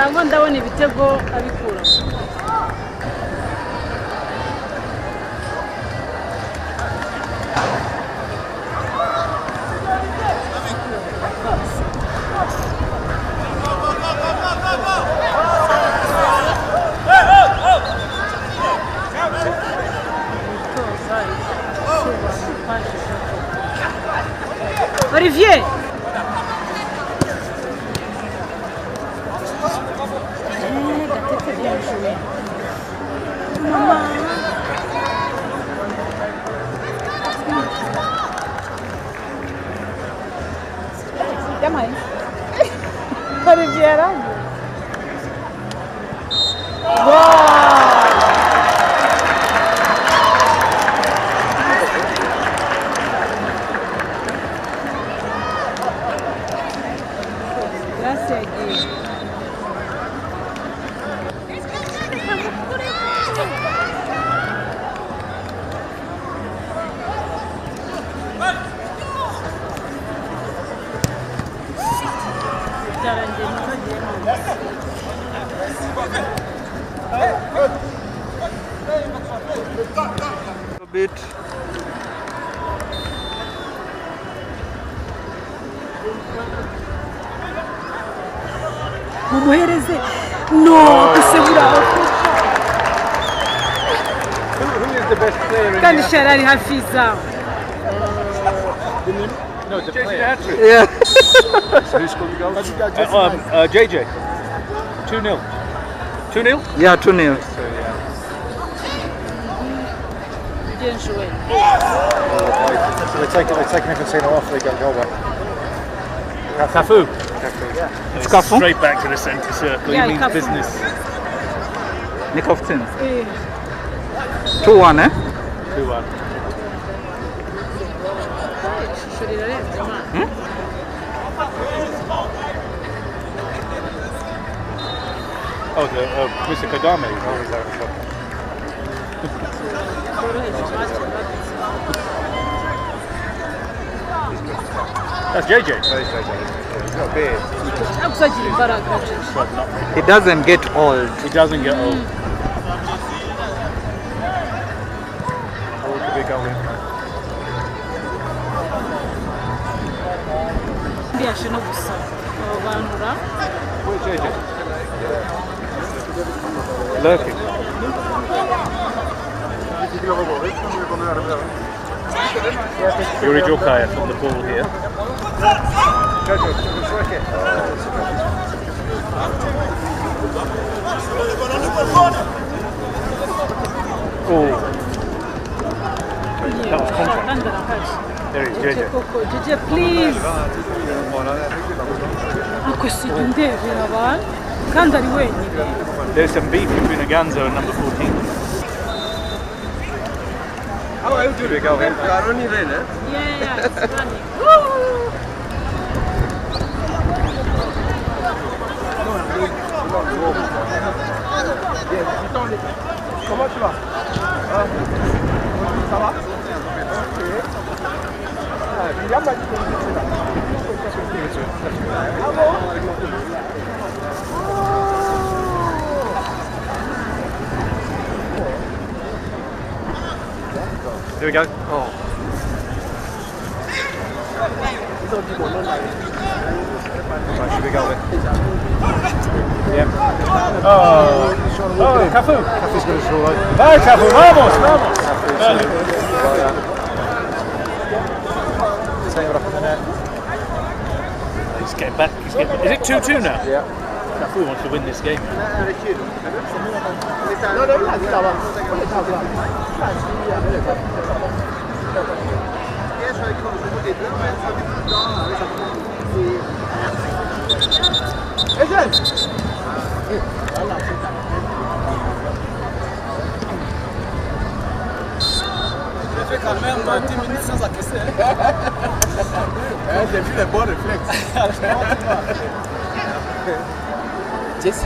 Sangwa ndabona ibitego abikura. Olivier. Gatete bien joué. Maman. Jamai. Olivier. A bit. Mumuhereze. No, kusebura. Who is the best player in Kandi Sharari Hafiza. No, the player. Yeah. So who scored the goal? JJ. 2-0. 2-0? Yeah, 2-0. So yeah. Bien joué. So they're taking Infantino off, they got goal back. Cafu. It's Cafu? Straight back to the centre circle. Yeah, He means Cafu. business. Nick of 10. 2-1. 2-1, eh? 2-1. Oh, the Mr. Kadame. That's JJ. He's got a beard. He doesn't get old. He doesn't get old. Oh, it could be a goal in. Where's JJ? Lurking. Yuri Jokayev on the ball here. Oh, that was contact. There is JJ. JJ, please. There's some beef between Aganzo and number 14. Oh, it could be a goal in. Yeah, it's running. Comment tu vas? Ça va? William m'a dit que c'était là. Ah bon? There we go. Oh. Right, should we go then? Yeah. Oh, Cafu. Cafu's going to score though. Hi, Cafu. Vamos, vamos. Take it up in the net. He's getting back. Is it 2-2 now? Yeah. Cafu wants to win this game. J'ai fait quand même 10 minutes sans encaisser. J'ai vu les bons réflexes. Jesse.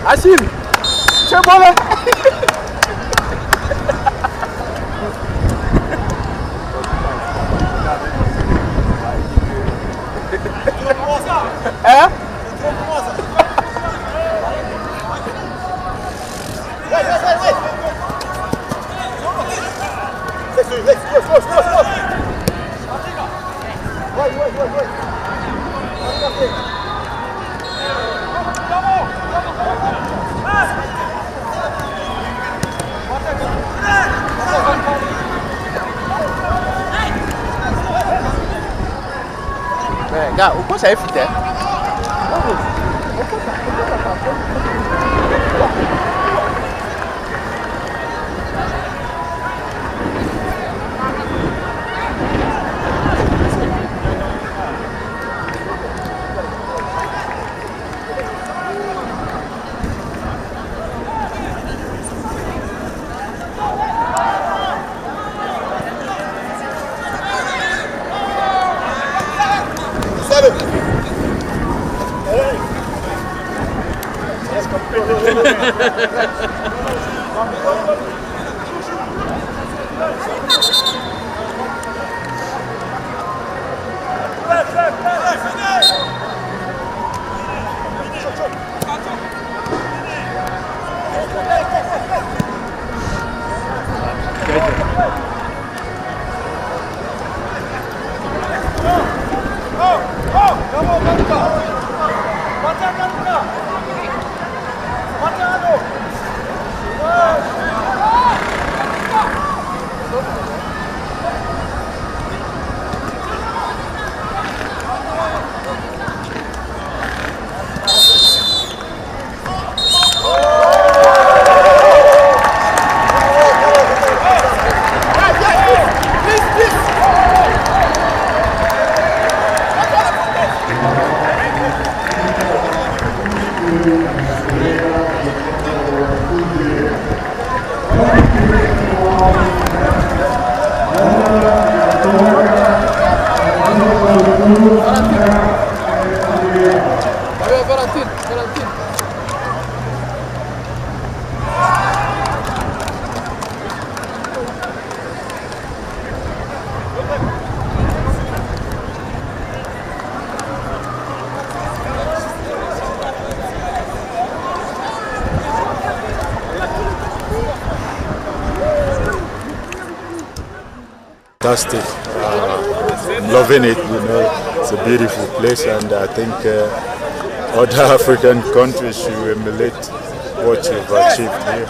Asim, Chebola. Gars, pourquoi ça est foutu? Fantastic. I'm loving it, you know. It's a beautiful place, and I think other African countries should emulate what you've achieved here.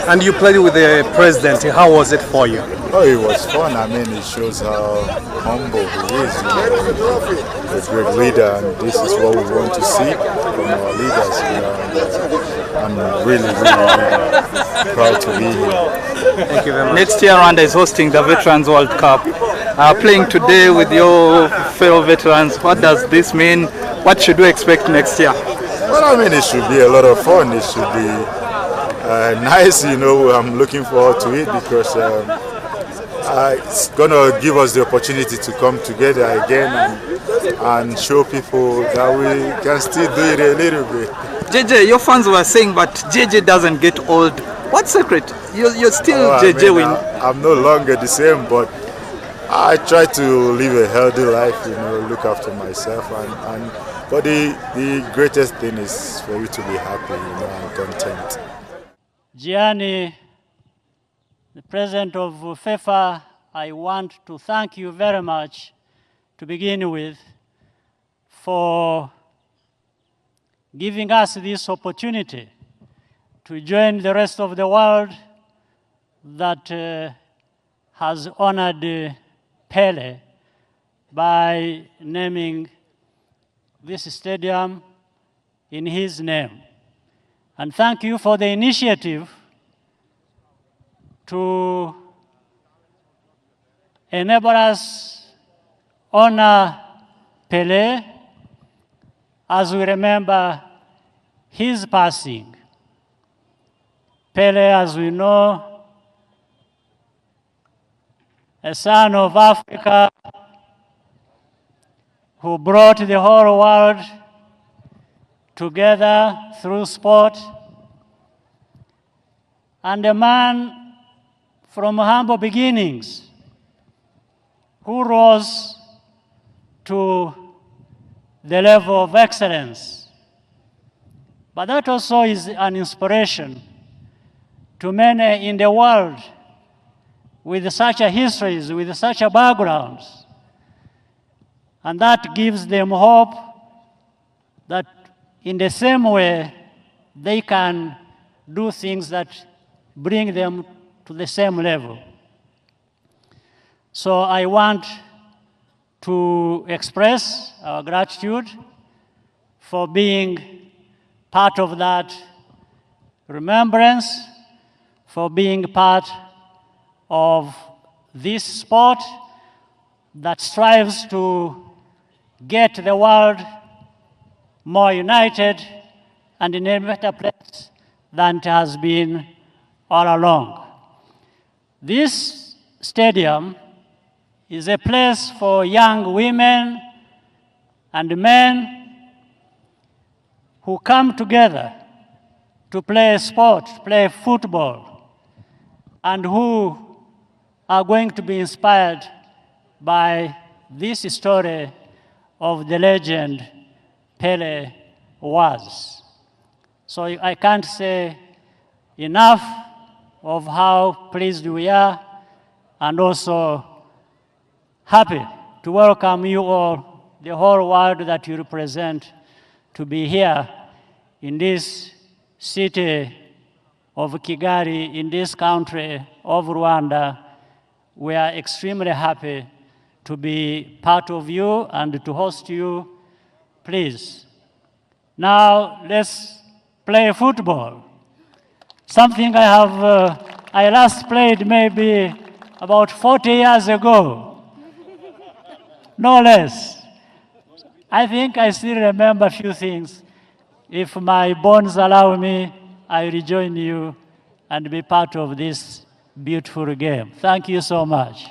And you played with the president. How was it for you? Oh, it was fun. I mean, it shows how humble he is. You know, a great leader, and this is what we want to see from our leaders. You know, and I'm really proud to be here. Thank you very much. Next year, Rwanda is hosting the Veterans World Cup. Playing today with your fellow veterans, what does this mean? What should we expect next year? Well, I mean, it should be a lot of fun. It should be nice, you know. I'm looking forward to it because it's going to give us the opportunity to come together again and show people that we can still do it a little bit. JJ, your fans were saying, but JJ doesn't get old. What secret? You're still JJ. I'm no longer the same, but I try to live a healthy life, you know, look after myself, but the greatest thing is for you to be happy, you know, and content. Gianni, the president of FIFA, I want to thank you very much to begin with for giving us this opportunity to join the rest of the world that has honored Pele by naming this stadium in his name. And thank you for the initiative to enable us honor Pele as we remember his passing. Pele, as we know, a son of Africa who brought the whole world together through sport, and a man from humble beginnings who rose to the level of excellence. But that also is an inspiration to many in the world with such a histories, with such a backgrounds. And that gives them hope that in the same way they can do things that bring them to the same level. So I want to express our gratitude for being part of that remembrance, for being part of this sport that strives to get the world more united and in a better place than it has been all along. This stadium is a place for young women and men who come together to play sport, play football, and who are going to be inspired by this story of the legend Pele was. So I can't say enough of how pleased we are and also happy to welcome you all, the whole world that you represent, to be here in this city of Kigali, in this country of Rwanda. We are extremely happy to be part of you and to host you. Please, now let's play football. Something I last played maybe about 40 years ago, no less. I think I still remember a few things. If my bones allow me, I will join you and be part of this beautiful game. Thank you so much.